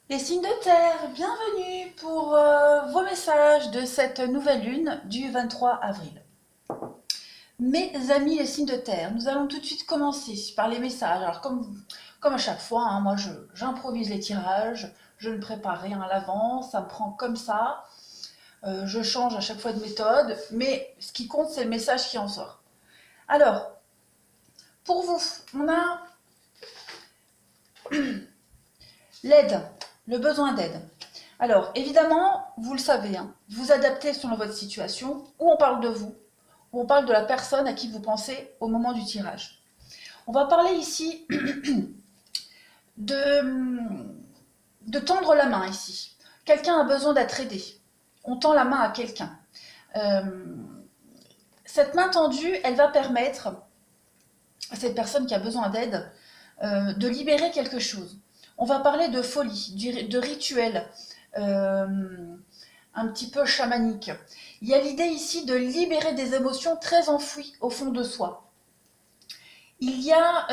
Les signes de terre, bienvenue pour vos messages de cette nouvelle lune du 23 avril. Mes amis les signes de terre, nous allons tout de suite commencer par les messages. Alors comme à chaque fois, hein, moi j'improvise les tirages, je ne prépare rien à l'avance, ça me prend comme ça. Je change à chaque fois de méthode, mais ce qui compte c'est le message qui en sort. Alors, pour vous, on a l'aide, le besoin d'aide. Alors, évidemment, vous le savez, hein, vous adaptez selon votre situation, ou on parle de vous, ou on parle de la personne à qui vous pensez au moment du tirage. On va parler ici de tendre la main ici. Quelqu'un a besoin d'être aidé. On tend la main à quelqu'un. Euh, cette main tendue, elle va permettre à cette personne qui a besoin d'aide de libérer quelque chose. On va parler de folie, de rituel, un petit peu chamanique. Il y a l'idée ici de libérer des émotions très enfouies au fond de soi. Il y a...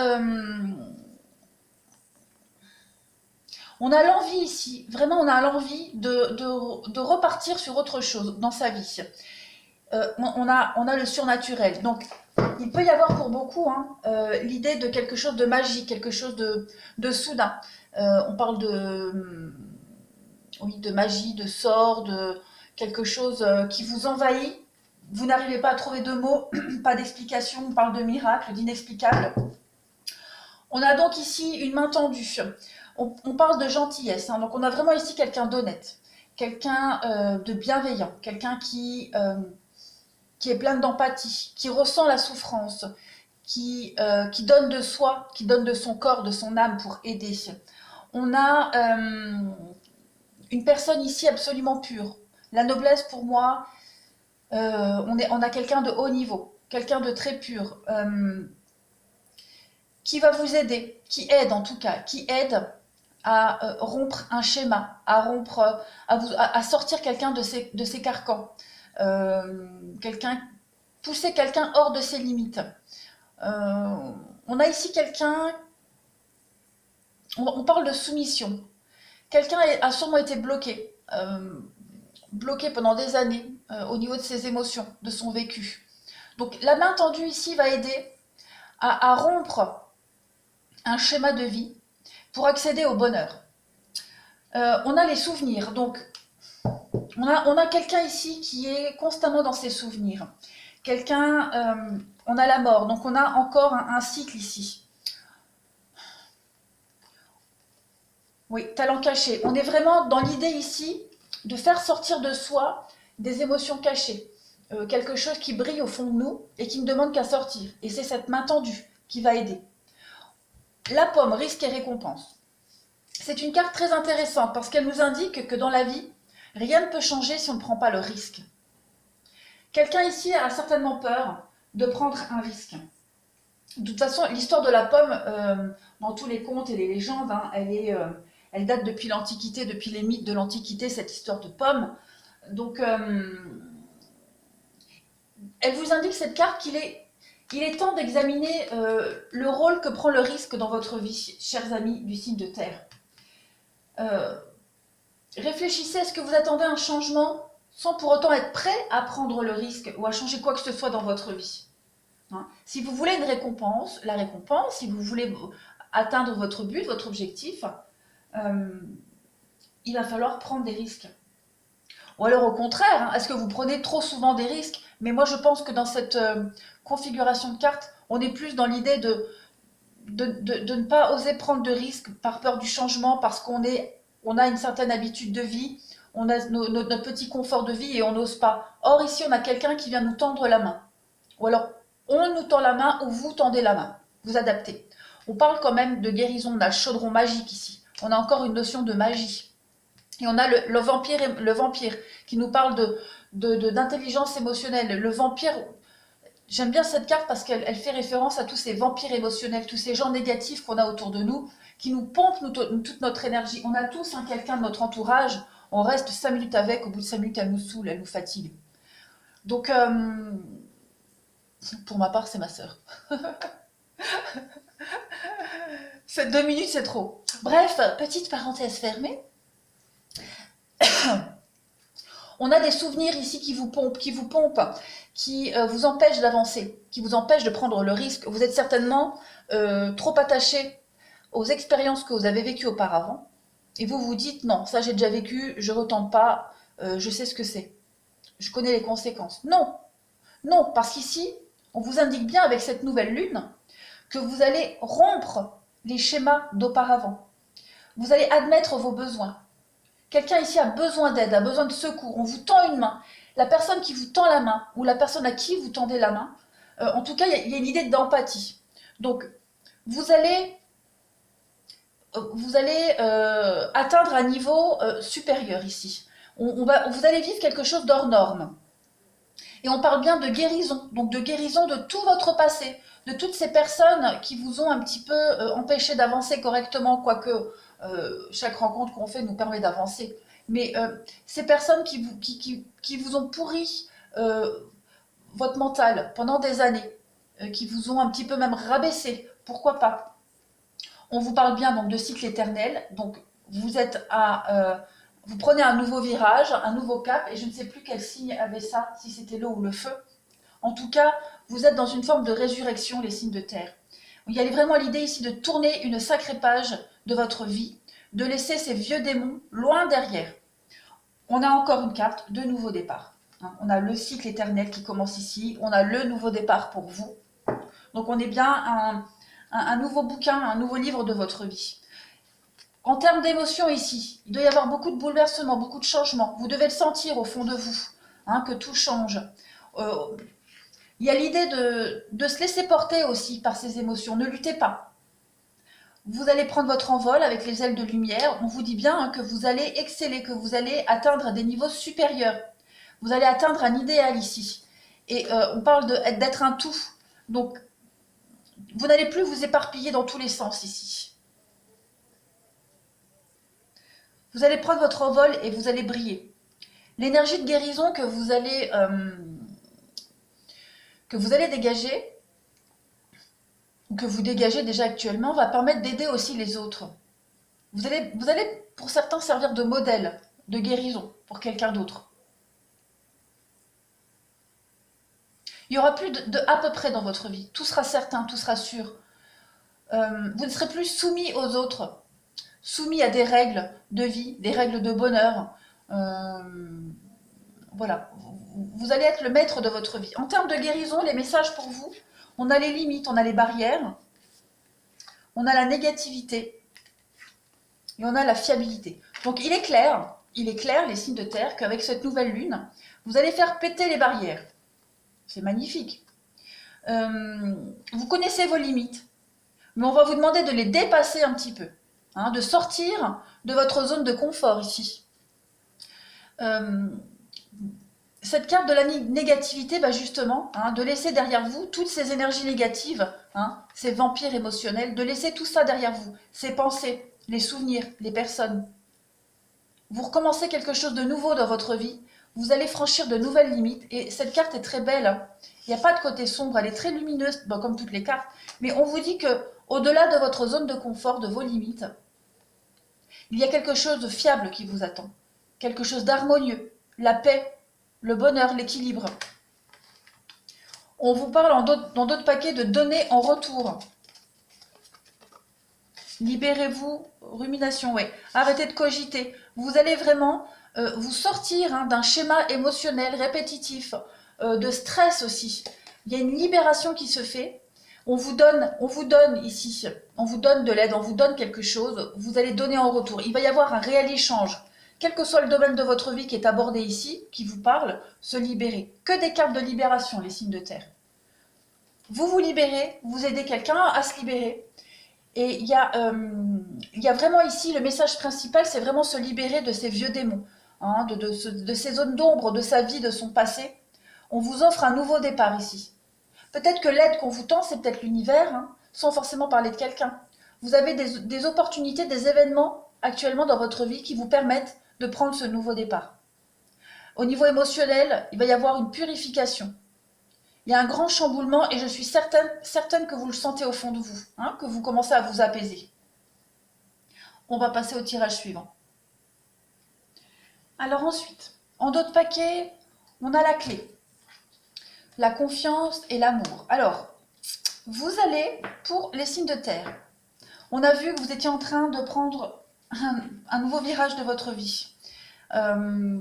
on a l'envie ici, vraiment on a l'envie de repartir sur autre chose dans sa vie. On a le surnaturel. Donc il peut y avoir pour beaucoup l'idée de quelque chose de magique, quelque chose de soudain. On parle oui, de magie, de sort, de quelque chose qui vous envahit. Vous n'arrivez pas à trouver de mots, pas d'explication, on parle de miracle, d'inexplicable. On a donc ici une main tendue. On parle de gentillesse, hein, donc on a vraiment ici quelqu'un d'honnête, quelqu'un de bienveillant, quelqu'un qui est plein d'empathie, qui ressent la souffrance, qui donne de soi, qui donne de son corps, de son âme pour aider. On a une personne ici absolument pure. La noblesse, pour moi, on a quelqu'un de haut niveau, quelqu'un de très pur, qui va vous aider, qui aide en tout cas, qui aide à rompre un schéma, à rompre, à sortir quelqu'un de ses carcans, pousser quelqu'un hors de ses limites. On a ici quelqu'un, on parle de soumission. Quelqu'un a sûrement été bloqué pendant des années au niveau de ses émotions, de son vécu. Donc la main tendue ici va aider à rompre un schéma de vie pour accéder au bonheur. On a les souvenirs, donc on a quelqu'un ici qui est constamment dans ses souvenirs. On a la mort, donc on a encore un cycle ici. Oui, talent caché. On est vraiment dans l'idée ici de faire sortir de soi des émotions cachées. Quelque chose qui brille au fond de nous et qui ne demande qu'à sortir. Et c'est cette main tendue qui va aider. La pomme, risque et récompense. C'est une carte très intéressante parce qu'elle nous indique que dans la vie, rien ne peut changer si on ne prend pas le risque. Quelqu'un ici a certainement peur de prendre un risque. De toute façon, l'histoire de la pomme, dans tous les contes et les légendes, hein, elle date depuis l'Antiquité, depuis les mythes de l'Antiquité, cette histoire de pomme. Donc, elle vous indique cette carte qu'il est temps d'examiner le rôle que prend le risque dans votre vie, chers amis du signe de terre. Réfléchissez, est-ce que vous attendez un changement sans pour autant être prêt à prendre le risque ou à changer quoi que ce soit dans votre vie, hein? Si vous voulez une récompense, la récompense, si vous voulez atteindre votre but, votre objectif, il va falloir prendre des risques. Ou alors au contraire, hein, est-ce que vous prenez trop souvent des risques? Mais moi je pense que dans cette configuration de cartes, on est plus dans l'idée de ne pas oser prendre de risques par peur du changement, parce on a une certaine habitude de vie, on a notre petit confort de vie et on n'ose pas. Or ici on a quelqu'un qui vient nous tendre la main. Ou alors on nous tend la main ou vous tendez la main. Vous adaptez. On parle quand même de guérison, on a le chaudron magique ici. On a encore une notion de magie. Et on a le vampire qui nous parle d'intelligence émotionnelle. Le vampire, j'aime bien cette carte parce qu'elle fait référence à tous ces vampires émotionnels, tous ces gens négatifs qu'on a autour de nous, qui nous pompent toute notre énergie. On a tous quelqu'un de notre entourage, on reste 5 minutes avec, au bout de 5 minutes, elle nous saoule, elle nous fatigue. Donc, pour ma part, c'est ma sœur. 2 minutes, c'est trop. Bref, petite parenthèse fermée. On a des souvenirs ici qui vous pompent, qui vous empêchent d'avancer, qui vous empêchent de prendre le risque. Vous êtes certainement trop attaché aux expériences que vous avez vécues auparavant. Et vous vous dites, non, ça j'ai déjà vécu, je ne retente pas, je sais ce que c'est. Je connais les conséquences. Non, non, parce qu'ici, on vous indique bien avec cette nouvelle lune que vous allez rompre les schémas d'auparavant. Vous allez admettre vos besoins. Quelqu'un ici a besoin d'aide, a besoin de secours. On vous tend une main. La personne qui vous tend la main ou la personne à qui vous tendez la main, en tout cas, il y a une idée d'empathie. Donc, vous allez atteindre un niveau supérieur ici. Vous allez vivre quelque chose d'hors norme. Et on parle bien de guérison, donc de guérison de tout votre passé, de toutes ces personnes qui vous ont un petit peu empêché d'avancer correctement, quoique chaque rencontre qu'on fait nous permet d'avancer. Mais ces personnes qui vous ont pourri votre mental pendant des années, qui vous ont un petit peu même rabaissé, pourquoi pas? On vous parle bien donc de cycle éternel, donc vous prenez un nouveau virage, un nouveau cap, et je ne sais plus quel signe avait ça, si c'était l'eau ou le feu. En tout cas, vous êtes dans une forme de résurrection, les signes de terre. Il y a vraiment l'idée ici de tourner une sacrée page de votre vie, de laisser ces vieux démons loin derrière. On a encore une carte de nouveau départ. On a le cycle éternel qui commence ici, on a le nouveau départ pour vous. Donc on est bien un nouveau bouquin, un nouveau livre de votre vie. En termes d'émotions ici, il doit y avoir beaucoup de bouleversements, beaucoup de changements. Vous devez le sentir au fond de vous, que tout change. Il y a l'idée de se laisser porter aussi par ces émotions. Ne luttez pas. Vous allez prendre votre envol avec les ailes de lumière. On vous dit bien que vous allez exceller, que vous allez atteindre des niveaux supérieurs. Vous allez atteindre un idéal ici. Et on parle d'être un tout. Donc, vous n'allez plus vous éparpiller dans tous les sens ici. Vous allez prendre votre envol et vous allez briller. L'énergie de guérison que vous allez dégager, ou que vous dégagez déjà actuellement, va permettre d'aider aussi les autres. Vous allez, pour certains, servir de modèle de guérison pour quelqu'un d'autre. Il n'y aura plus de à peu près dans votre vie. Tout sera certain, tout sera sûr. Vous ne serez plus soumis aux autres, soumis à des règles de vie, des règles de bonheur. Voilà, vous allez être le maître de votre vie. En termes de guérison, les messages pour vous, on a les limites, on a les barrières, on a la négativité et on a la fiabilité. Donc il est clair, les signes de terre, qu'avec cette nouvelle lune, vous allez faire péter les barrières. C'est magnifique. Vous connaissez vos limites, mais on va vous demander de les dépasser un petit peu, de sortir de votre zone de confort ici. Cette carte de la négativité, justement, de laisser derrière vous toutes ces énergies négatives, ces vampires émotionnels, de laisser tout ça derrière vous, ces pensées, les souvenirs, les personnes. Vous recommencez quelque chose de nouveau dans votre vie, vous allez franchir de nouvelles limites, et cette carte est très belle. Il n'y a pas de côté sombre, elle est très lumineuse, comme toutes les cartes, mais on vous dit que au-delà de votre zone de confort, de vos limites, il y a quelque chose de fiable qui vous attend, quelque chose d'harmonieux, la paix, le bonheur, l'équilibre. On vous parle dans d'autres paquets de donner en retour. Libérez-vous, rumination, oui. Arrêtez de cogiter. Vous allez vraiment vous sortir d'un schéma émotionnel répétitif, de stress aussi. Il y a une libération qui se fait. On vous donne ici, on vous donne de l'aide, on vous donne quelque chose. Vous allez donner en retour. Il va y avoir un réel échange. Quel que soit le domaine de votre vie qui est abordé ici, qui vous parle, se libérer. Que des cartes de libération, les signes de terre. Vous vous libérez, vous aidez quelqu'un à se libérer. Et il y a vraiment ici, le message principal, c'est vraiment se libérer de ces vieux démons, de ces zones d'ombre de sa vie, de son passé. On vous offre un nouveau départ ici. Peut-être que l'aide qu'on vous tend, c'est peut-être l'univers, sans forcément parler de quelqu'un. Vous avez des opportunités, des événements actuellement dans votre vie qui vous permettent de prendre ce nouveau départ. Au niveau émotionnel, il va y avoir une purification. Il y a un grand chamboulement et je suis certaine que vous le sentez au fond de vous, que vous commencez à vous apaiser. On va passer au tirage suivant. Alors ensuite, en dos de paquet, on a la clé, la confiance et l'amour. Alors, vous allez pour les signes de terre. On a vu que vous étiez en train de prendre un nouveau virage de votre vie. Euh,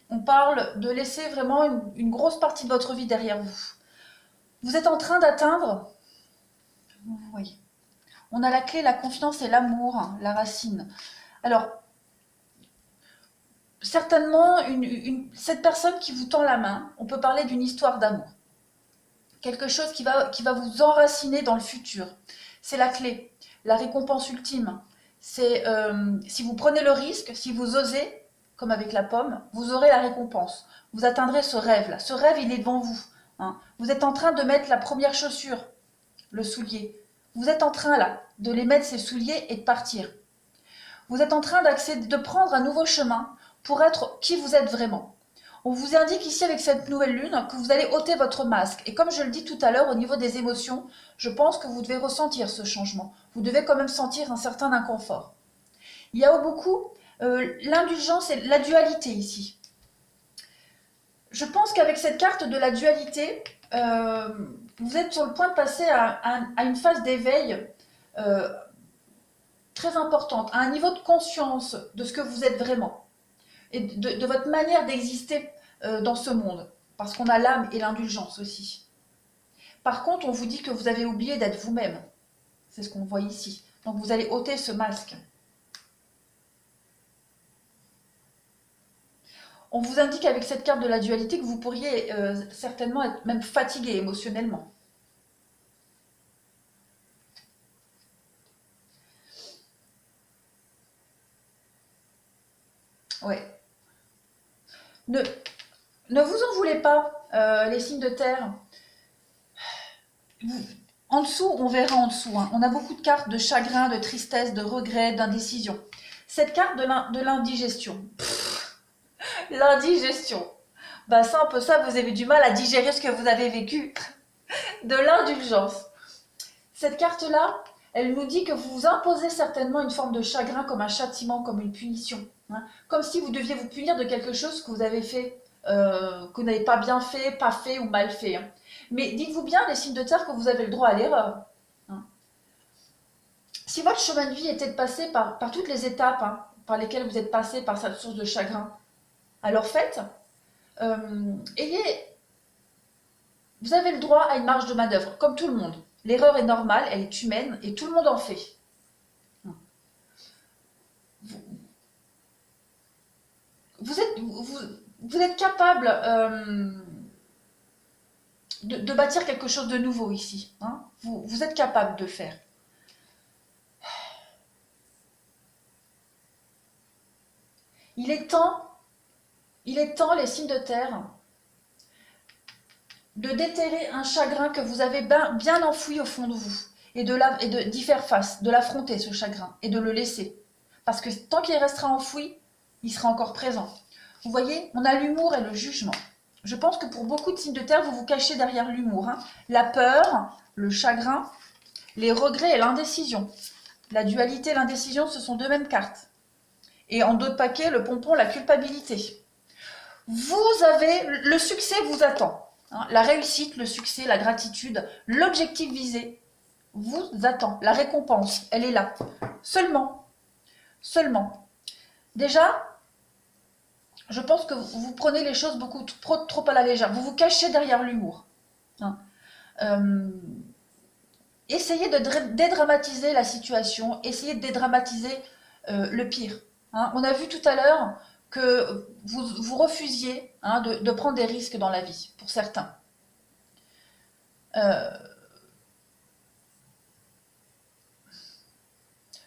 on parle de laisser vraiment une grosse partie de votre vie derrière vous. Vous êtes en train d'atteindre, vous voyez, on a la clé, la confiance et l'amour, hein, la racine. Alors, certainement, cette personne qui vous tend la main, on peut parler d'une histoire d'amour. Quelque chose qui va vous enraciner dans le futur. C'est la clé, la récompense ultime. C'est si vous prenez le risque, si vous osez, comme avec la pomme, vous aurez la récompense. Vous atteindrez ce rêve-là. Ce rêve, il est devant vous. Hein. Vous êtes en train de mettre la première chaussure, le soulier. Vous êtes en train, là, de les mettre, ces souliers, et de partir. Vous êtes en train de prendre un nouveau chemin pour être qui vous êtes vraiment. On vous indique ici avec cette nouvelle lune que vous allez ôter votre masque. Et comme je le dis tout à l'heure, au niveau des émotions, je pense que vous devez ressentir ce changement. Vous devez quand même sentir un certain inconfort. Il y a beaucoup l'indulgence et la dualité ici. Je pense qu'avec cette carte de la dualité, vous êtes sur le point de passer à une phase d'éveil très importante, à un niveau de conscience de ce que vous êtes vraiment et de votre manière d'exister dans ce monde, parce qu'on a l'âme et l'indulgence aussi. Par contre, on vous dit que vous avez oublié d'être vous-même. C'est ce qu'on voit ici. Donc vous allez ôter ce masque. On vous indique avec cette carte de la dualité que vous pourriez certainement être même fatigué émotionnellement. Ouais. Ne vous en voulez pas, les signes de terre. En dessous, on verra en dessous, hein, on a beaucoup de cartes de chagrin, de tristesse, de regret, d'indécision. Cette carte de l'indigestion. L'indigestion. Bah ça, un peu ça, vous avez du mal à digérer ce que vous avez vécu. De l'indulgence. Cette carte-là, elle nous dit que vous vous imposez certainement une forme de chagrin comme un châtiment, comme une punition. Hein, comme si vous deviez vous punir de quelque chose que vous avez fait, que vous n'avez pas bien fait, pas fait ou mal fait. Hein. Mais dites-vous bien, les signes de terre, que vous avez le droit à l'erreur. Hein. Si votre chemin de vie était de passer par toutes les étapes hein, par lesquelles vous êtes passé par cette source de chagrin, alors faites, vous avez le droit à une marge de manœuvre, comme tout le monde. L'erreur est normale, elle est humaine, et tout le monde en fait. Vous êtes capable de bâtir quelque chose de nouveau ici. Hein. Vous êtes capable de le faire. Il est temps, les signes de terre, de déterrer un chagrin que vous avez bien enfoui au fond de vous et d'y faire face, de l'affronter ce chagrin et de le laisser. Parce que tant qu'il restera enfoui, il sera encore présent. Vous voyez, on a l'humour et le jugement. Je pense que pour beaucoup de signes de terre, vous vous cachez derrière l'humour. Hein. La peur, le chagrin, les regrets et l'indécision. La dualité et l'indécision, ce sont deux mêmes cartes. Et en dos de paquet, le pompon, la culpabilité. Le succès vous attend. Hein. La réussite, le succès, la gratitude, l'objectif visé vous attend. La récompense, elle est là. Seulement. Déjà, je pense que vous prenez les choses beaucoup trop à la légère. Vous vous cachez derrière l'humour. Hein. Essayez de dédramatiser la situation. Essayez de dédramatiser le pire. Hein. On a vu tout à l'heure que vous refusiez hein, de prendre des risques dans la vie, pour certains.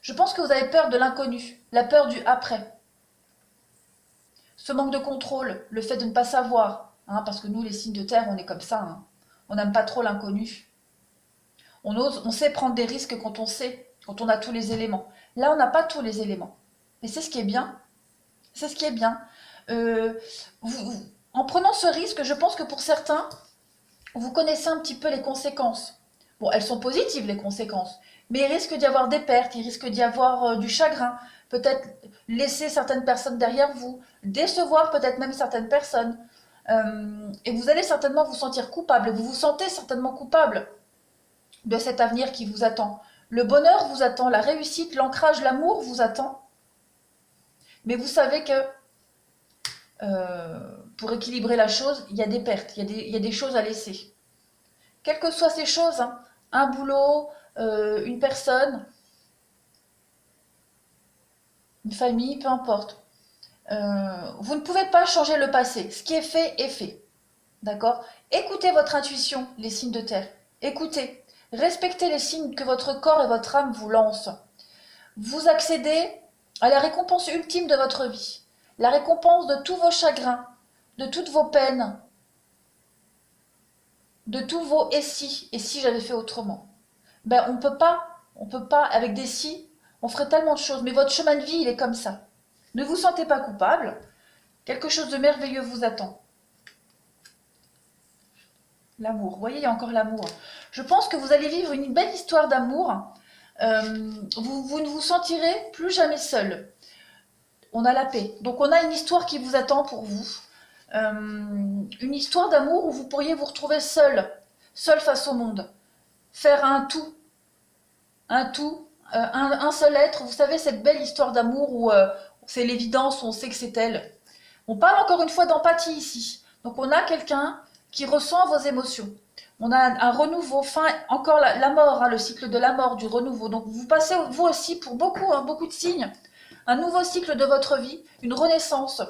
Je pense que vous avez peur de l'inconnu, la peur du après. Ce manque de contrôle, le fait de ne pas savoir, hein, parce que nous, les signes de terre, on est comme ça. Hein. On n'aime pas trop l'inconnu. On sait prendre des risques quand on sait, quand on a tous les éléments. Là, on n'a pas tous les éléments. Et c'est ce qui est bien. C'est ce qui est bien. En prenant ce risque, je pense que pour certains, vous connaissez un petit peu les conséquences. Bon, elles sont positives, les conséquences. Mais il risque d'y avoir des pertes, il risque d'y avoir du chagrin, peut-être laisser certaines personnes derrière vous, décevoir peut-être même certaines personnes. Et vous allez certainement vous sentir coupable, vous vous sentez certainement coupable de cet avenir qui vous attend. Le bonheur vous attend, la réussite, l'ancrage, l'amour vous attend. Mais vous savez que pour équilibrer la chose, il y a des pertes, il y a des choses à laisser. Quelles que soient ces choses, hein, un boulot, une personne, une famille, peu importe. Vous ne pouvez pas changer le passé. Ce qui est fait est fait. D'accord? Écoutez votre intuition, les signes de terre. Écoutez. Respectez les signes que votre corps et votre âme vous lancent. Vous accédez à la récompense ultime de votre vie. La récompense de tous vos chagrins, de toutes vos peines, de tous vos et si j'avais fait autrement. Ben on peut pas, avec des si, on ferait tellement de choses, mais votre chemin de vie, il est comme ça. Ne vous sentez pas coupable, quelque chose de merveilleux vous attend. L'amour, vous voyez, il y a encore l'amour. Je pense que vous allez vivre une belle histoire d'amour. Vous ne vous sentirez plus jamais seul. On a la paix. Donc on a une histoire qui vous attend pour vous. Une histoire d'amour où vous pourriez vous retrouver seul, seul face au monde. Faire un tout, un seul être. Vous savez, cette belle histoire d'amour où c'est l'évidence, on sait que c'est elle. On parle encore une fois d'empathie ici. Donc on a quelqu'un qui ressent vos émotions. On a un renouveau, encore la mort, hein, le cycle de la mort, du renouveau. Donc vous passez vous aussi pour beaucoup, hein, beaucoup de signes. Un nouveau cycle de votre vie, une renaissance.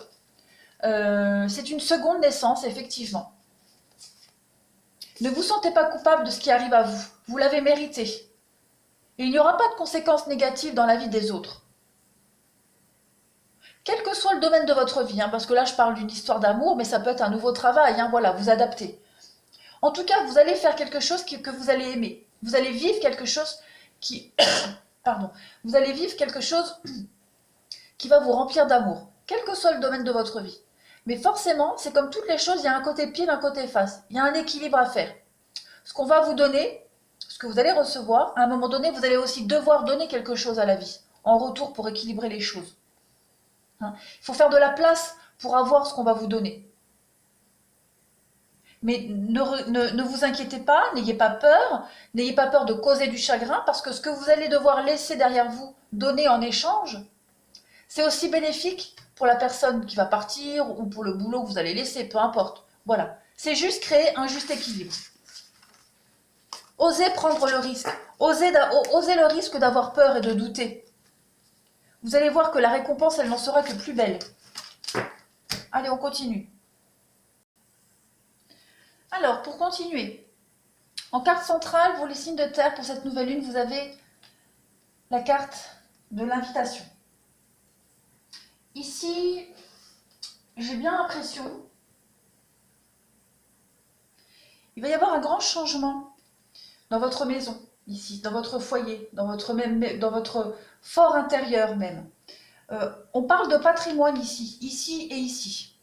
C'est une seconde naissance, effectivement. Ne vous sentez pas coupable de ce qui arrive à vous. Vous l'avez mérité. Et il n'y aura pas de conséquences négatives dans la vie des autres. Quel que soit le domaine de votre vie, hein, parce que là je parle d'une histoire d'amour, mais ça peut être un nouveau travail, hein, voilà, vous adaptez. En tout cas, vous allez faire quelque chose que vous allez aimer. Vous allez vivre quelque chose qui... Pardon. Vous allez vivre quelque chose qui va vous remplir d'amour, quel que soit le domaine de votre vie. Mais forcément, c'est comme toutes les choses, il y a un côté pile, un côté face. Il y a un équilibre à faire. Ce qu'on va vous donner, ce que vous allez recevoir, à un moment donné, vous allez aussi devoir donner quelque chose à la vie, en retour pour équilibrer les choses. Hein, il faut faire de la place pour avoir ce qu'on va vous donner. Mais ne vous inquiétez pas, n'ayez pas peur de causer du chagrin, parce que ce que vous allez devoir laisser derrière vous, donner en échange, c'est aussi bénéfique pour la personne qui va partir ou pour le boulot que vous allez laisser, peu importe. Voilà, c'est juste créer un juste équilibre. Osez prendre le risque, osez le risque d'avoir peur et de douter. Vous allez voir que la récompense, elle n'en sera que plus belle. Allez, on continue. Alors, pour continuer, en carte centrale, pour les signes de terre, pour cette nouvelle lune, vous avez la carte de l'invitation. Ici, j'ai bien l'impression il va y avoir un grand changement dans votre maison, ici, dans votre foyer, dans votre fort intérieur même. On parle de patrimoine ici et ici.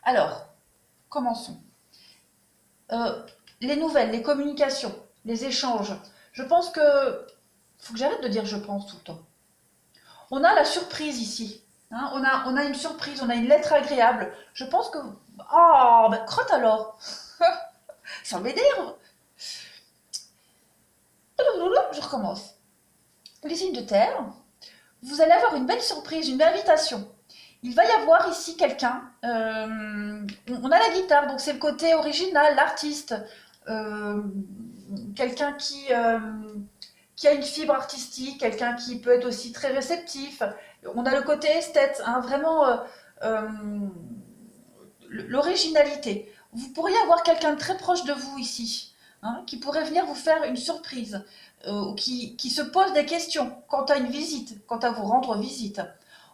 Alors, commençons. Les nouvelles, les communications, les échanges. Je pense que... faut que j'arrête de dire je pense tout le temps. On a la surprise ici. Hein, on a une surprise, on a une lettre agréable. Je pense que... Oh, ben crotte alors. Ça m'énerve. Je recommence. Les signes de terre, vous allez avoir une belle surprise, une invitation. Il va y avoir ici quelqu'un, on a la guitare, donc c'est le côté original, l'artiste, quelqu'un qui a une fibre artistique, quelqu'un qui peut être aussi très réceptif. On a le côté esthète, hein, vraiment l'originalité. Vous pourriez avoir quelqu'un de très proche de vous ici, hein, qui pourrait venir vous faire une surprise, qui se pose des questions quant à une visite, quant à vous rendre visite.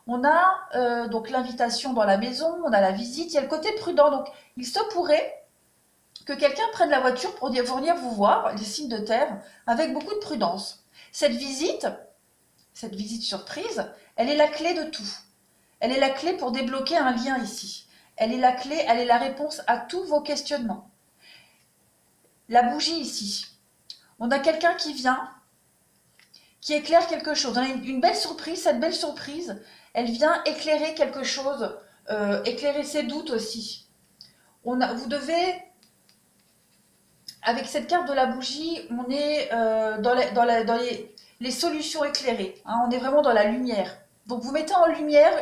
On a donc l'invitation dans la maison, on a la visite, il y a le côté prudent. Donc il se pourrait que quelqu'un prenne la voiture pour venir vous voir, les signes de terre, avec beaucoup de prudence. Cette visite surprise, elle est la clé de tout. Elle est la clé pour débloquer un lien ici. Elle est la clé, elle est la réponse à tous vos questionnements. La bougie ici. On a quelqu'un qui vient qui éclaire quelque chose. On a une belle surprise, cette belle surprise, elle vient éclairer quelque chose, éclairer ses doutes aussi. Vous devez, avec cette carte de la bougie, on est dans les solutions éclairées, hein, on est vraiment dans la lumière. Donc vous mettez en lumière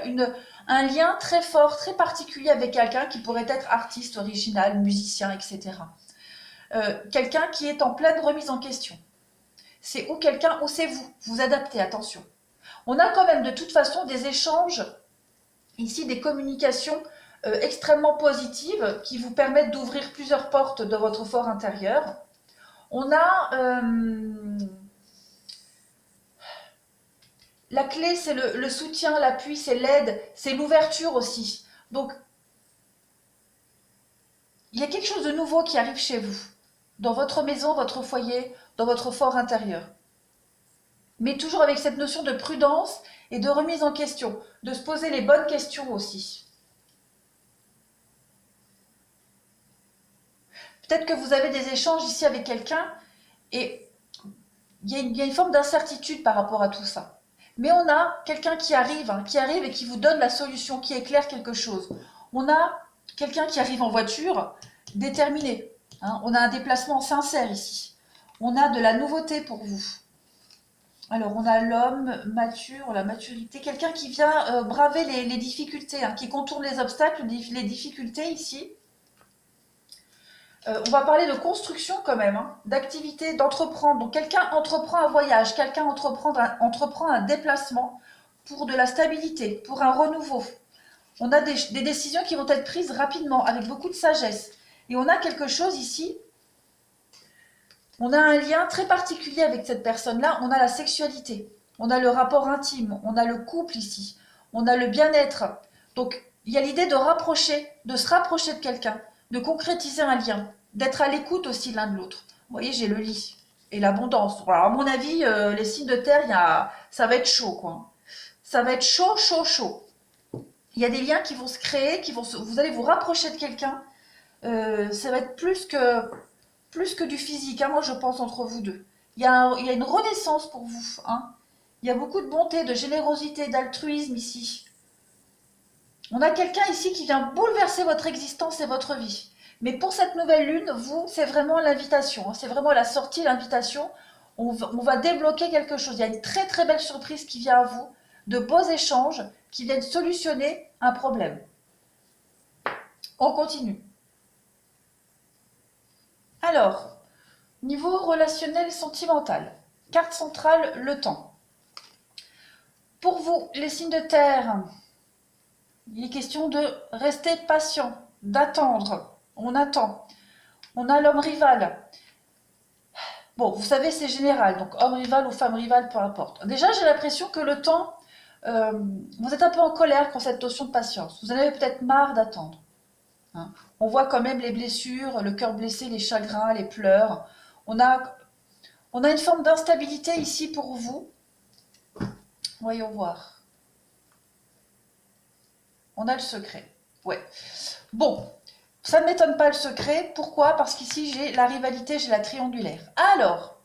un lien très fort, très particulier avec quelqu'un qui pourrait être artiste, original, musicien, etc. Quelqu'un qui est en pleine remise en question. C'est ou quelqu'un ou c'est vous. Vous adaptez, attention. On a quand même de toute façon des échanges, ici des communications extrêmement positives qui vous permettent d'ouvrir plusieurs portes de votre fort intérieur. On a la clé, c'est le soutien, l'appui, c'est l'aide, c'est l'ouverture aussi. Donc, il y a quelque chose de nouveau qui arrive chez vous, dans votre maison, votre foyer, dans votre fort intérieur. Mais toujours avec cette notion de prudence et de remise en question, de se poser les bonnes questions aussi. Peut-être que vous avez des échanges ici avec quelqu'un et il y a une forme d'incertitude par rapport à tout ça. Mais on a quelqu'un qui arrive et qui vous donne la solution, qui éclaire quelque chose. On a quelqu'un qui arrive en voiture, déterminé. Hein, on a un déplacement sincère ici. On a de la nouveauté pour vous. Alors, on a l'homme mature, la maturité, quelqu'un qui vient braver les difficultés, hein, qui contourne les obstacles, les difficultés ici. On va parler de construction quand même, hein, d'activité, d'entreprendre. Donc, quelqu'un entreprend un voyage, quelqu'un entreprend un déplacement pour de la stabilité, pour un renouveau. On a des décisions qui vont être prises rapidement, avec beaucoup de sagesse. Et on a quelque chose ici. On a un lien très particulier avec cette personne-là, on a la sexualité, on a le rapport intime, on a le couple ici, on a le bien-être. Donc, il y a l'idée de se rapprocher de quelqu'un, de concrétiser un lien, d'être à l'écoute aussi l'un de l'autre. Vous voyez, j'ai le lit et l'abondance. Alors, à mon avis, les signes de terre, ça va être chaud, quoi. Ça va être chaud, chaud, chaud. Il y a des liens qui vont se créer, vous allez vous rapprocher de quelqu'un. Ça va être plus que du physique, hein, moi je pense, entre vous deux. Il y a une renaissance pour vous. Hein. Il y a beaucoup de bonté, de générosité, d'altruisme ici. On a quelqu'un ici qui vient bouleverser votre existence et votre vie. Mais pour cette nouvelle lune, vous, c'est vraiment l'invitation. Hein, c'est vraiment la sortie, l'invitation. On va débloquer quelque chose. Il y a une très très belle surprise qui vient à vous, de beaux échanges qui viennent solutionner un problème. On continue. Alors, niveau relationnel et sentimental, carte centrale, le temps. Pour vous, les signes de terre, il est question de rester patient, d'attendre. On attend. On a l'homme rival. Bon, vous savez, c'est général, donc homme rival ou femme rivale, peu importe. Déjà, j'ai l'impression que le temps, vous êtes un peu en colère pour cette notion de patience. Vous en avez peut-être marre d'attendre. Hein. On voit quand même les blessures, le cœur blessé, les chagrins, les pleurs. On a une forme d'instabilité ici pour vous. Voyons voir. On a le secret. Ouais. Bon, ça ne m'étonne pas le secret. Pourquoi? Parce qu'ici, j'ai la rivalité, j'ai la triangulaire. Alors,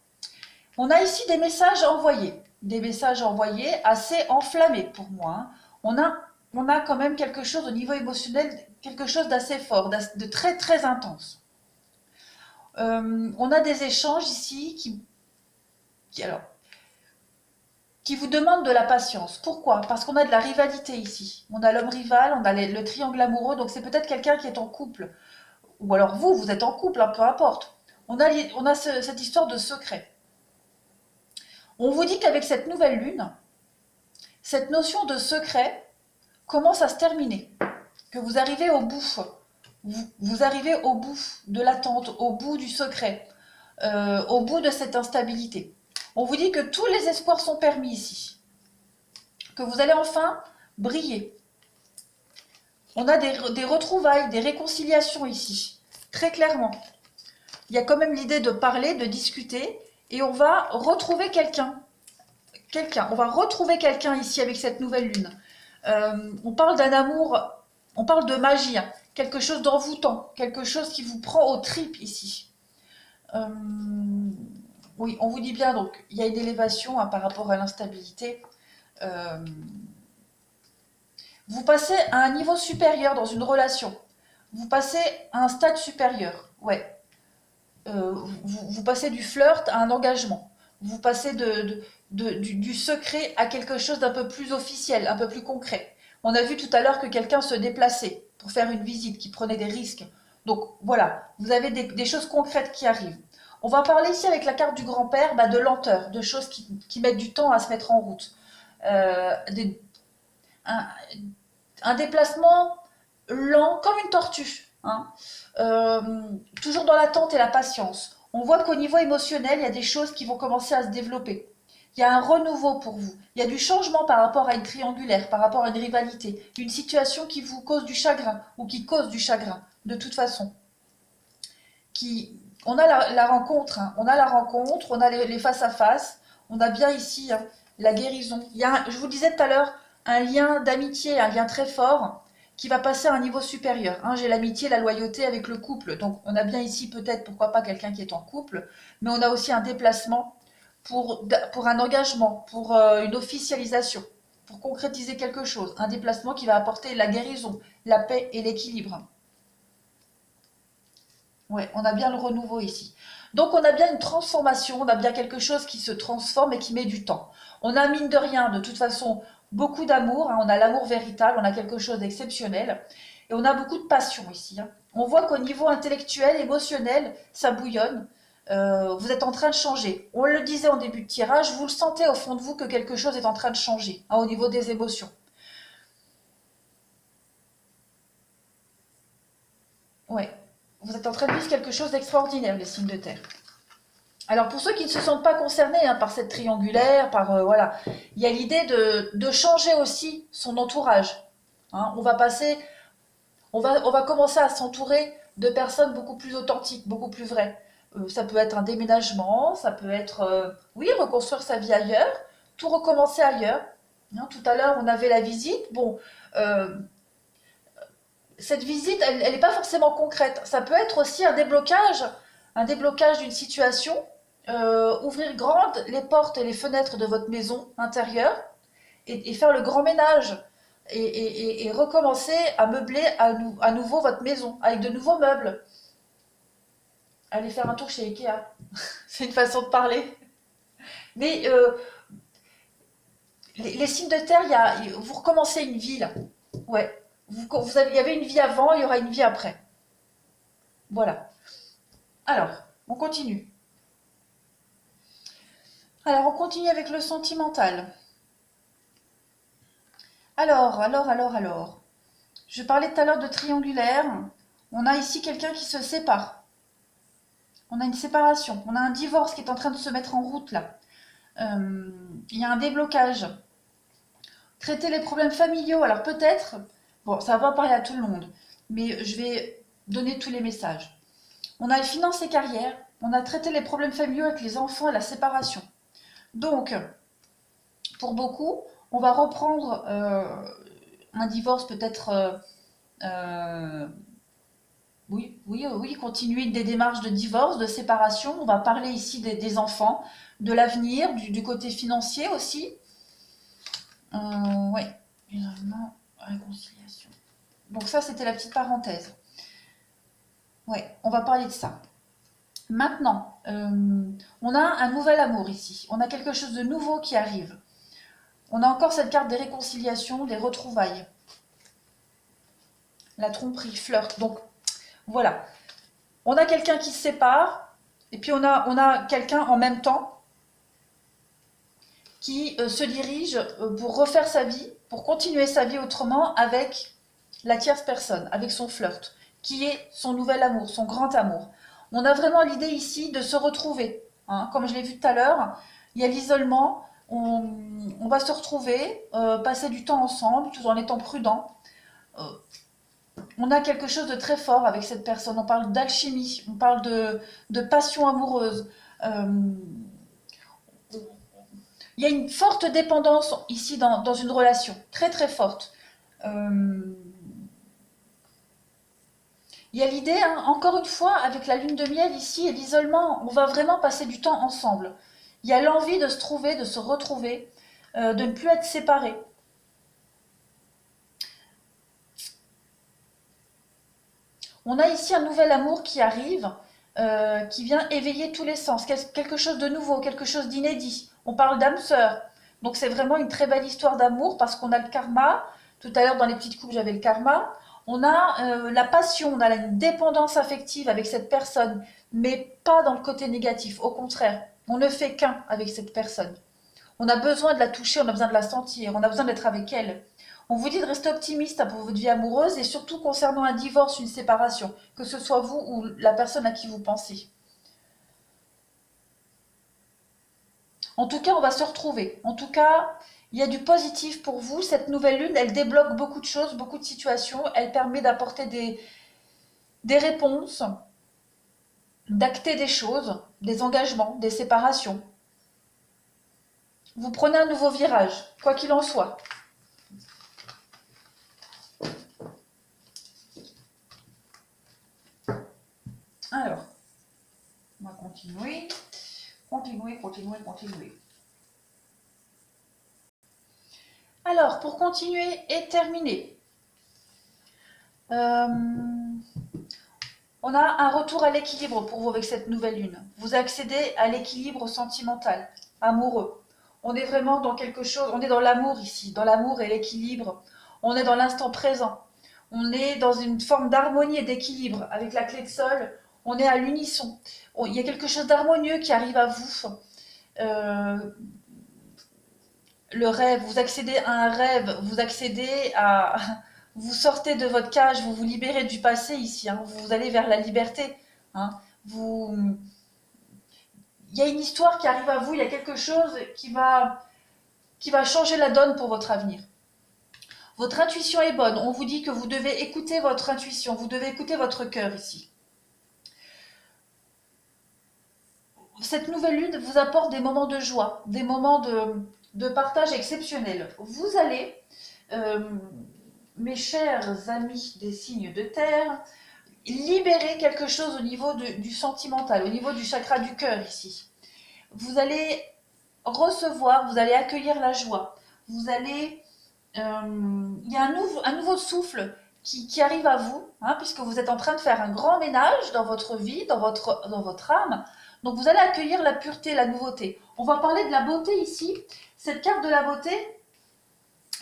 on a ici des messages envoyés. Des messages envoyés assez enflammés pour moi. Hein. On a quand même quelque chose au niveau émotionnel, quelque chose d'assez fort, de très très intense. On a des échanges ici qui vous demandent de la patience. Pourquoi? Parce qu'on a de la rivalité ici. On a l'homme rival, on a le triangle amoureux, donc c'est peut-être quelqu'un qui est en couple. Ou alors vous êtes en couple, hein, peu importe. On a cette histoire de secret. On vous dit qu'avec cette nouvelle lune, cette notion de secret commence à se terminer. Que vous arrivez au bout. Vous arrivez au bout de l'attente, au bout du secret, au bout de cette instabilité. On vous dit que tous les espoirs sont permis ici. Que vous allez enfin briller. On a des retrouvailles, des réconciliations ici. Très clairement. Il y a quand même l'idée de parler, de discuter. Et on va retrouver quelqu'un. On va retrouver quelqu'un ici avec cette nouvelle lune. On parle d'un amour, on parle de magie. Hein, quelque chose d'envoûtant. Quelque chose qui vous prend aux tripes ici. Oui, on vous dit bien, donc il y a une élévation hein, par rapport à l'instabilité. Euh, vous passez à un niveau supérieur dans une relation. Vous passez à un stade supérieur. Ouais. Vous passez du flirt à un engagement. Vous passez du secret à quelque chose d'un peu plus officiel, un peu plus concret. On a vu tout à l'heure que quelqu'un se déplaçait pour faire une visite, qui prenait des risques. Donc voilà, vous avez des choses concrètes qui arrivent. On va parler ici avec la carte du grand-père bah, de lenteur, de choses qui mettent du temps à se mettre en route. Des, un, un déplacement lent comme une tortue. Hein. Euh, Toujours dans l'attente et la patience. On voit qu'au niveau émotionnel, il y a des choses qui vont commencer à se développer. Il y a un renouveau pour vous. Il y a du changement par rapport à une triangulaire, par rapport à une rivalité, une situation qui vous cause du chagrin ou qui cause du chagrin, de toute façon. On a la rencontre, hein. On a la rencontre, on a les face à face, on a bien ici hein, la guérison. Il y a, je vous le disais tout à l'heure, un lien d'amitié, un lien très fort qui va passer à un niveau supérieur. Hein. J'ai l'amitié, la loyauté avec le couple, donc on a bien ici peut-être pourquoi pas quelqu'un qui est en couple, mais on a aussi un déplacement pour un engagement, pour une officialisation, pour concrétiser quelque chose, un déplacement qui va apporter la guérison, la paix et l'équilibre. Ouais, on a bien le renouveau ici. Donc on a bien une transformation, on a bien quelque chose qui se transforme et qui met du temps. On a mine de rien, de toute façon, beaucoup d'amour, hein, on a l'amour véritable, on a quelque chose d'exceptionnel et on a beaucoup de passion ici. Hein. On voit qu'au niveau intellectuel, émotionnel, ça bouillonne. Vous êtes en train de changer. On le disait en début de tirage, vous le sentez au fond de vous que quelque chose est en train de changer hein, au niveau des émotions. Ouais, vous êtes en train de vivre quelque chose d'extraordinaire, les signes de terre. Alors pour ceux qui ne se sentent pas concernés hein, par cette triangulaire, par voilà, il y a l'idée de changer aussi son entourage. Hein. On va commencer à s'entourer de personnes beaucoup plus authentiques, beaucoup plus vraies. Ça peut être un déménagement, ça peut être oui reconstruire sa vie ailleurs, tout recommencer ailleurs. Hein, tout à l'heure on avait la visite. Bon, euh, cette visite elle n'est pas forcément concrète. Ça peut être aussi un déblocage d'une situation ouvrir grandes les portes et les fenêtres de votre maison intérieure et faire le grand ménage et recommencer à meubler à nouveau votre maison avec de nouveaux meubles. Allez faire un tour chez Ikea. C'est une façon de parler. Mais les signes de terre, vous recommencez une vie là. Ouais. Il y avait une vie avant, il y aura une vie après. Voilà. Alors, on continue. Alors, on continue avec le sentimental. Alors. Je parlais tout à l'heure de triangulaire. On a ici quelqu'un qui se sépare. On a une séparation. On a un divorce qui est en train de se mettre en route là. Il y a un déblocage. Traiter les problèmes familiaux. Alors peut-être, bon, ça va pas parler à tout le monde, mais je vais donner tous les messages. On a les finances et carrière. On a traité les problèmes familiaux avec les enfants et la séparation. Donc, pour beaucoup, on va reprendre un divorce peut-être oui, continuer des démarches de divorce, de séparation. On va parler ici des enfants, de l'avenir, du côté financier aussi. Oui, finalement, réconciliation. Donc ça, c'était la petite parenthèse. Oui, on va parler de ça. Maintenant, on a un nouvel amour ici. On a quelque chose de nouveau qui arrive. On a encore cette carte des réconciliations, des retrouvailles. La tromperie, flirt. Donc, voilà. On a quelqu'un qui se sépare, et puis on a quelqu'un en même temps qui se dirige pour refaire sa vie, pour continuer sa vie autrement avec la tierce personne, avec son flirt, qui est son nouvel amour, son grand amour. On a vraiment l'idée ici de se retrouver. Hein. Comme je l'ai vu tout à l'heure, il y a l'isolement, on va se retrouver, passer du temps ensemble, tout en étant prudent. On a quelque chose de très fort avec cette personne. On parle d'alchimie, on parle de passion amoureuse. Euh, il y a une forte dépendance ici dans une relation, très très forte. Il Il y a l'idée, hein, encore une fois, avec la lune de miel ici et l'isolement, on va vraiment passer du temps ensemble. Il y a l'envie de se trouver, de se retrouver, de ne plus être séparés. On a ici un nouvel amour qui arrive, qui vient éveiller tous les sens, quelque chose de nouveau, quelque chose d'inédit. On parle d'âme sœur. Donc c'est vraiment une très belle histoire d'amour parce qu'on a le karma. Tout à l'heure dans les petites coupes j'avais le karma. On a la passion, on a la dépendance affective avec cette personne, mais pas dans le côté négatif. Au contraire, on ne fait qu'un avec cette personne. On a besoin de la toucher, on a besoin de la sentir, on a besoin d'être avec elle. On vous dit de rester optimiste pour votre vie amoureuse et surtout concernant un divorce, une séparation, que ce soit vous ou la personne à qui vous pensez. En tout cas, on va se retrouver. En tout cas, il y a du positif pour vous. Cette nouvelle lune, elle débloque beaucoup de choses, beaucoup de situations. Elle permet d'apporter des réponses, d'acter des choses, des engagements, des séparations. Vous prenez un nouveau virage, quoi qu'il en soit. Alors, on va continuer. Continuer. Alors, pour continuer et terminer, on a un retour à l'équilibre pour vous avec cette nouvelle lune. Vous accédez à l'équilibre sentimental, amoureux. On est vraiment dans quelque chose, on est dans l'amour ici, dans l'amour et l'équilibre. On est dans l'instant présent. On est dans une forme d'harmonie et d'équilibre. Avec la clé de sol, on est à l'unisson. Il y a quelque chose d'harmonieux qui arrive à vous. Le rêve, vous accédez à un rêve, vous accédez à... Vous sortez de votre cage, vous vous libérez du passé ici, hein, vous allez vers la liberté. Hein, vous... Il y a une histoire qui arrive à vous, il y a quelque chose qui va changer la donne pour votre avenir. Votre intuition est bonne, on vous dit que vous devez écouter votre intuition, vous devez écouter votre cœur ici. Cette nouvelle lune vous apporte des moments de joie, des moments de partage exceptionnels. Vous allez, mes chers amis des signes de terre, libérer quelque chose au niveau du sentimental, au niveau du chakra du cœur ici. Vous allez recevoir, vous allez accueillir la joie. Vous allez, il y a un nouveau souffle qui arrive à vous, hein, puisque vous êtes en train de faire un grand ménage dans votre vie, dans votre âme. Donc vous allez accueillir la pureté, la nouveauté. On va parler de la beauté ici. Cette carte de la beauté,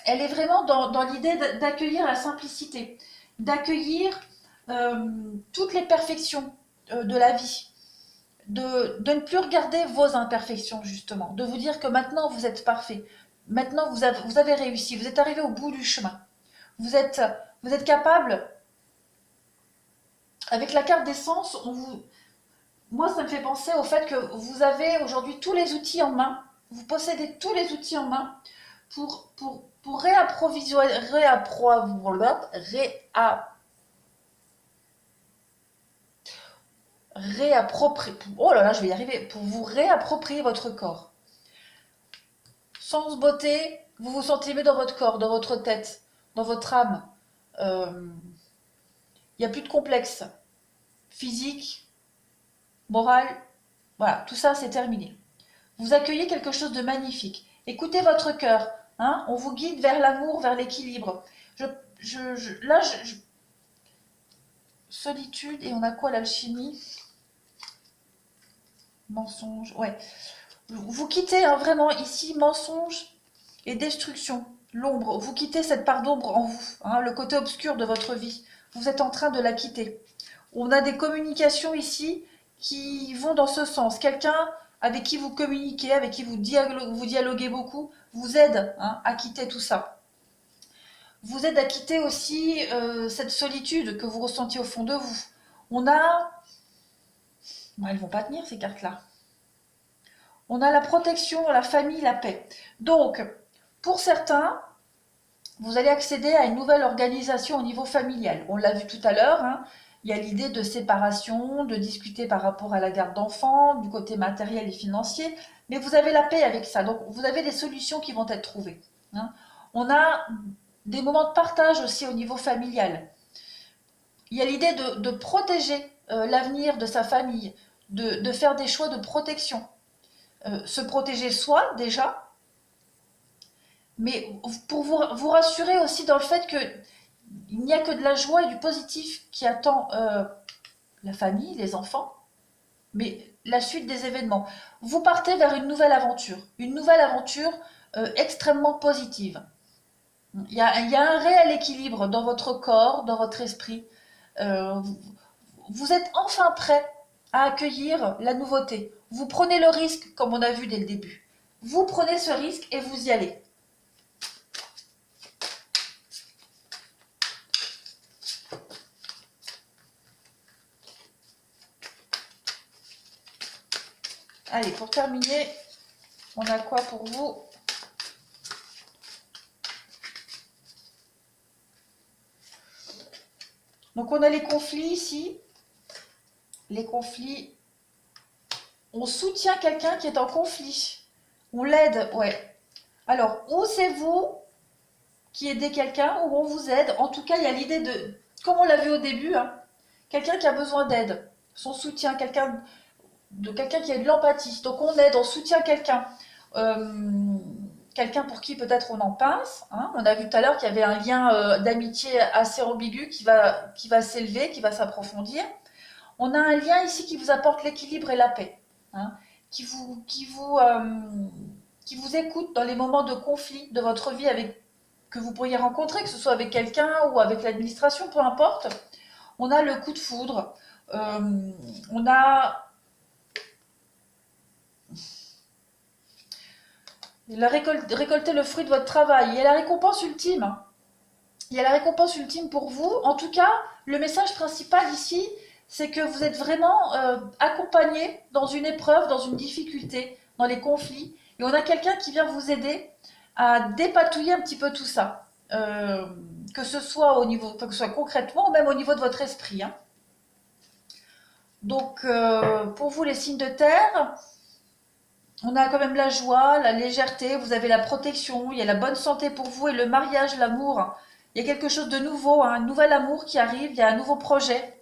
elle est vraiment dans l'idée d'accueillir la simplicité, d'accueillir toutes les perfections de la vie, de ne plus regarder vos imperfections justement, de vous dire que maintenant vous êtes parfait, maintenant vous avez réussi, vous êtes arrivé au bout du chemin. Vous êtes capable, avec la carte des sens, moi ça me fait penser au fait que vous avez aujourd'hui tous les outils en main, vous possédez tous les outils en main pour oh là là, je vais y arriver, pour vous réapproprier votre corps. Sens beauté, vous vous sentez mieux dans votre corps, dans votre tête, dans votre âme. Il n'y a plus de complexe physique, moral, voilà, tout ça c'est terminé. Vous accueillez quelque chose de magnifique. Écoutez votre cœur, hein, on vous guide vers l'amour, vers l'équilibre. Solitude, et on a quoi l'alchimie? Mensonge, ouais. Vous quittez hein, vraiment ici mensonge et destruction, l'ombre. Vous quittez cette part d'ombre en vous, hein, le côté obscur de votre vie. Vous êtes en train de la quitter. On a des communications ici qui vont dans ce sens. Quelqu'un avec qui vous communiquez, avec qui vous dialoguez beaucoup, vous aide hein, à quitter tout ça. Vous aide à quitter aussi cette solitude que vous ressentiez au fond de vous. On a... Bon, elles ne vont pas tenir ces cartes-là. On a la protection, la famille, la paix. Donc, pour certains, vous allez accéder à une nouvelle organisation au niveau familial. On l'a vu tout à l'heure, hein, il y a l'idée de séparation, de discuter par rapport à la garde d'enfants, du côté matériel et financier, mais vous avez la paix avec ça. Donc, vous avez des solutions qui vont être trouvées. Hein. On a des moments de partage aussi au niveau familial. Il y a l'idée de protéger l'avenir de sa famille, de faire des choix de protection. Se protéger soi déjà, mais pour vous rassurer aussi dans le fait qu'il n'y a que de la joie et du positif qui attend la famille, les enfants, mais la suite des événements. Vous partez vers une nouvelle aventure extrêmement positive. Il y a un réel équilibre dans votre corps, dans votre esprit. Vous, vous êtes enfin prêt à accueillir la nouveauté. Vous prenez le risque, comme on a vu dès le début. Vous prenez ce risque et vous y allez. Allez, pour terminer, on a quoi pour vous? Donc on a les conflits ici. Les conflits. On soutient quelqu'un qui est en conflit. On l'aide, ouais. Alors, ou c'est vous qui aidez quelqu'un, ou on vous aide. En tout cas, il y a l'idée de, comme on l'a vu au début, hein, quelqu'un qui a besoin d'aide. Son soutien, quelqu'un qui a de l'empathie. Donc on aide, on soutient quelqu'un. Quelqu'un pour qui peut-être on en pince. Hein. On a vu tout à l'heure qu'il y avait un lien d'amitié assez ambigu qui va s'élever, qui va s'approfondir. On a un lien ici qui vous apporte l'équilibre et la paix, hein, qui vous écoute dans les moments de conflit de votre vie que vous pourriez rencontrer, que ce soit avec quelqu'un ou avec l'administration, peu importe. On a le coup de foudre, on a récolter le fruit de votre travail. Il y a la récompense ultime. Il y a la récompense ultime pour vous. En tout cas, le message principal ici, c'est que vous êtes vraiment accompagné dans une épreuve, dans une difficulté, dans les conflits. Et on a quelqu'un qui vient vous aider à dépatouiller un petit peu tout ça. Que ce soit concrètement ou même au niveau de votre esprit. Hein. Donc, pour vous, les signes de terre, on a quand même la joie, la légèreté, vous avez la protection, il y a la bonne santé pour vous et le mariage, l'amour. Il y a quelque chose de nouveau, hein, un nouvel amour qui arrive, il y a un nouveau projet.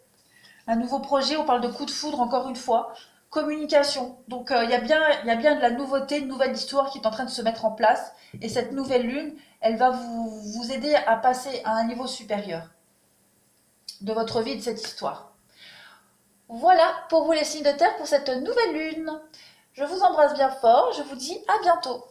Un nouveau projet, on parle de coup de foudre encore une fois. Communication. Donc il y a bien de la nouveauté, une nouvelle histoire qui est en train de se mettre en place. Et cette nouvelle lune, elle va vous aider à passer à un niveau supérieur de votre vie et de cette histoire. Voilà pour vous les signes de terre pour cette nouvelle lune. Je vous embrasse bien fort, je vous dis à bientôt.